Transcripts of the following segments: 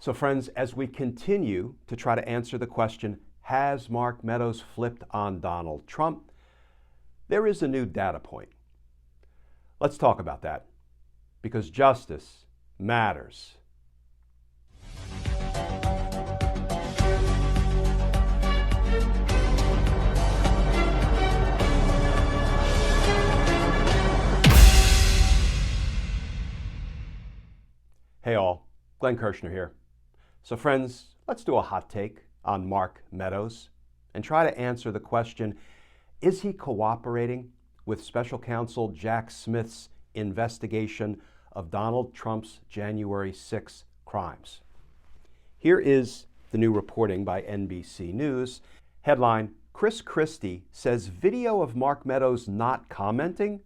So friends, as we continue to try to answer the question, has Mark Meadows flipped on Donald Trump? There is a new data point. Let's talk about that, because justice matters. Hey all, Glenn Kirshner here. So friends, let's do a hot take on Mark Meadows and try to answer the question, is he cooperating with Special Counsel Jack Smith's investigation of Donald Trump's January 6 crimes? Here is the new reporting by NBC News. Headline, Christie says video of Mark Meadows not commenting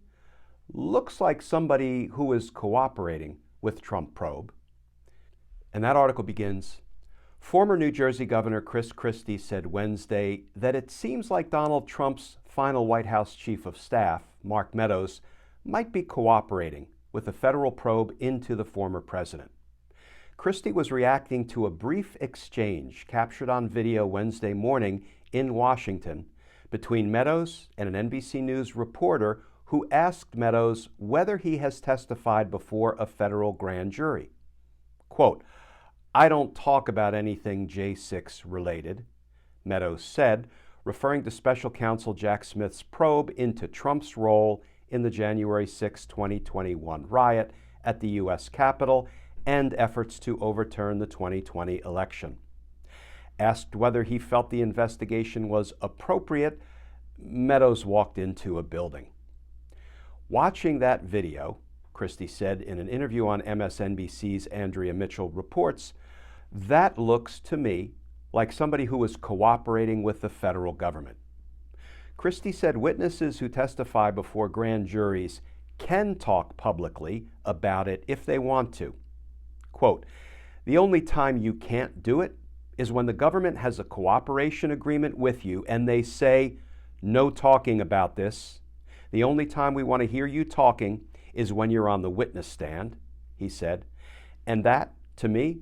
looks like somebody who is cooperating with Trump probe. And that article begins, former New Jersey Governor Christie said Wednesday that it seems like Donald Trump's final White House chief of staff, Mark Meadows, might be cooperating with a federal probe into the former president. Christie was reacting to a brief exchange captured on video Wednesday morning in Washington between Meadows and an NBC News reporter who asked Meadows whether he has testified before a federal grand jury. Quote, "I don't talk about anything J6 related," Meadows said, referring to Special Counsel Jack Smith's probe into Trump's role in the January 6, 2021 riot at the U.S. Capitol and efforts to overturn the 2020 election. Asked whether he felt the investigation was appropriate, Meadows walked into a building. Watching that video, Christie said in an interview on MSNBC's Andrea Mitchell Reports, that looks to me like somebody who is cooperating with the federal government. Christie said witnesses who testify before grand juries can talk publicly about it if they want to. Quote, "The only time you can't do it is when the government has a cooperation agreement with you and they say, no talking about this. The only time we want to hear you talking is when you're on the witness stand," he said. And that, to me,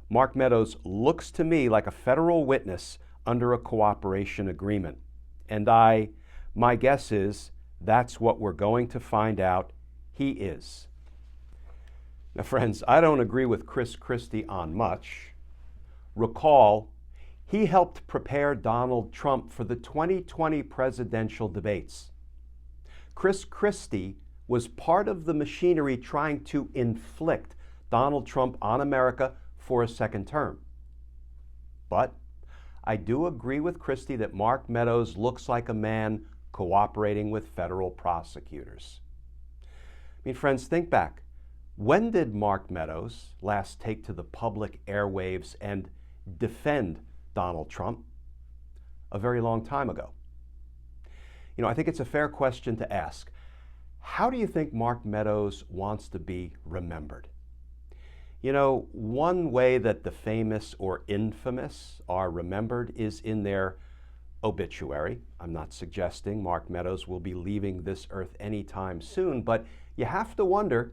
Mark Meadows looks to me like a federal witness under a cooperation agreement. And my guess is that's what we're going to find out he is. Now, friends, I don't agree with Christie on much. Recall, he helped prepare Donald Trump for the 2020 presidential debates. Christie was part of the machinery trying to inflict Donald Trump on America for a second term. But I do agree with Christie that Mark Meadows looks like a man cooperating with federal prosecutors. I mean, friends, think back. When did Mark Meadows last take to the public airwaves and defend Donald Trump? A very long time ago. You know, I think it's a fair question to ask. How do you think Mark Meadows wants to be remembered? You know, one way that the famous or infamous are remembered is in their obituary. I'm not suggesting Mark Meadows will be leaving this earth anytime soon, but you have to wonder,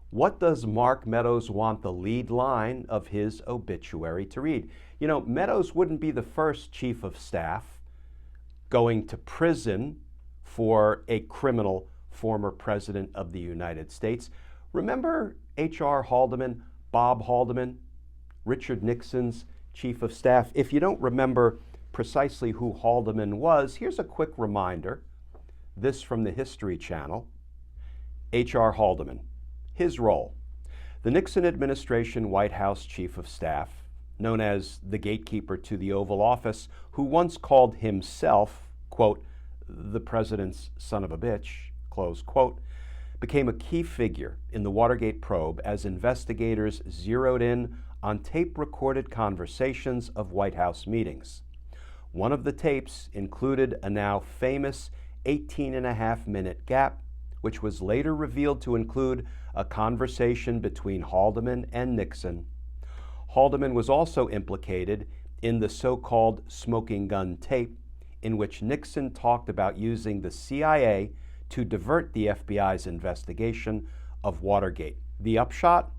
what does Mark Meadows want the lead line of his obituary to read? You know, Meadows wouldn't be the first chief of staff going to prison for a criminal former president of the United States. Remember H.R. Haldeman, Bob Haldeman, Richard Nixon's chief of staff? If you don't remember precisely who Haldeman was, here's a quick reminder. This from the History Channel. H.R. Haldeman, his role. The Nixon administration White House chief of staff, known as the gatekeeper to the Oval Office, who once called himself, quote, the president's son of a bitch, close quote, became a key figure in the Watergate probe as investigators zeroed in on tape-recorded conversations of White House meetings. One of the tapes included a now famous 18.5-minute gap, which was later revealed to include a conversation between Haldeman and Nixon. Haldeman was also implicated in the so-called smoking gun tape, in which Nixon talked about using the CIA to divert the FBI's investigation of Watergate. The upshot?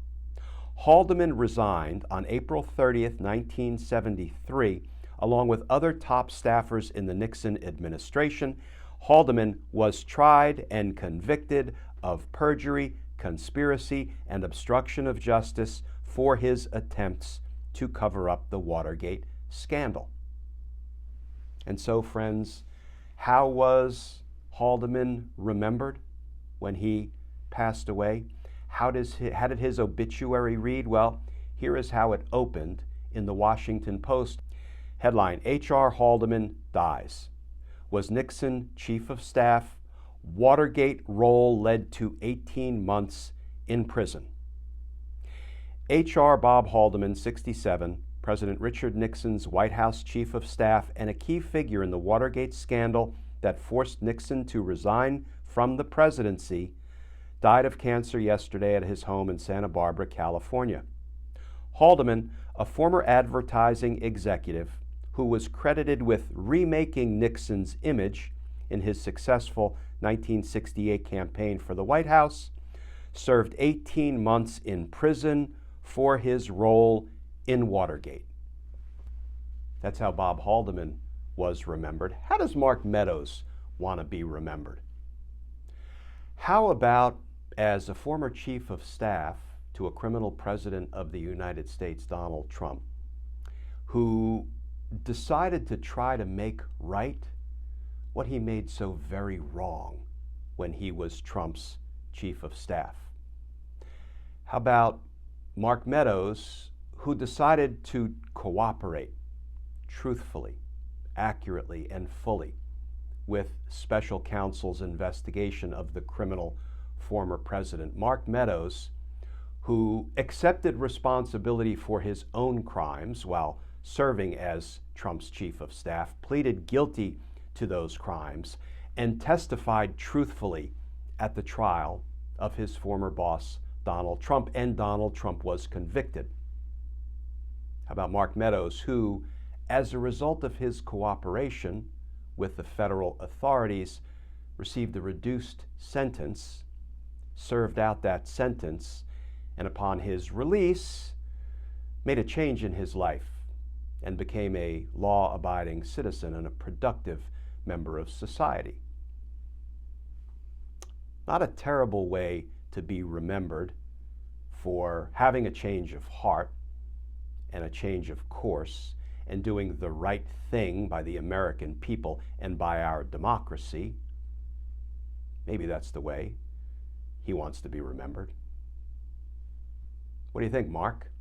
Haldeman resigned on April 30th, 1973, along with other top staffers in the Nixon administration. Haldeman was tried and convicted of perjury, conspiracy, and obstruction of justice for his attempts to cover up the Watergate scandal. And so, friends, how was Haldeman remembered when he passed away? How did his obituary read? Well, here is how it opened in the Washington Post. Headline, H.R. Haldeman dies. Was Nixon chief of staff. Watergate role led to 18 months in prison. H.R. Bob Haldeman, 67, President Richard Nixon's White House chief of staff and a key figure in the Watergate scandal that forced Nixon to resign from the presidency, died of cancer yesterday at his home in Santa Barbara, California. Haldeman, a former advertising executive who was credited with remaking Nixon's image in his successful 1968 campaign for the White House, served 18 months in prison for his role in Watergate. That's how Bob Haldeman was remembered. How does Mark Meadows want to be remembered? How about as a former chief of staff to a criminal president of the United States, Donald Trump, who decided to try to make right what he made so very wrong when he was Trump's chief of staff? How about Mark Meadows, who decided to cooperate truthfully, accurately, and fully with Special Counsel's investigation of the criminal former president? Mark Meadows, who accepted responsibility for his own crimes while serving as Trump's chief of staff, pleaded guilty to those crimes, and testified truthfully at the trial of his former boss, Donald Trump, and Donald Trump was convicted. How about Mark Meadows, who, as a result of his cooperation with the federal authorities, received a reduced sentence, served out that sentence, and upon his release, made a change in his life and became a law-abiding citizen and a productive member of society. Not a terrible way to be remembered for having a change of heart and a change of course and doing the right thing by the American people and by our democracy. Maybe that's the way he wants to be remembered. What do you think, Mark?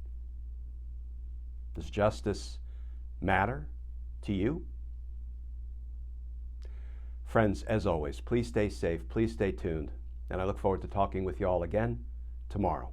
Does justice matter to you? Friends, as always, please stay safe, please stay tuned, and I look forward to talking with you all again tomorrow.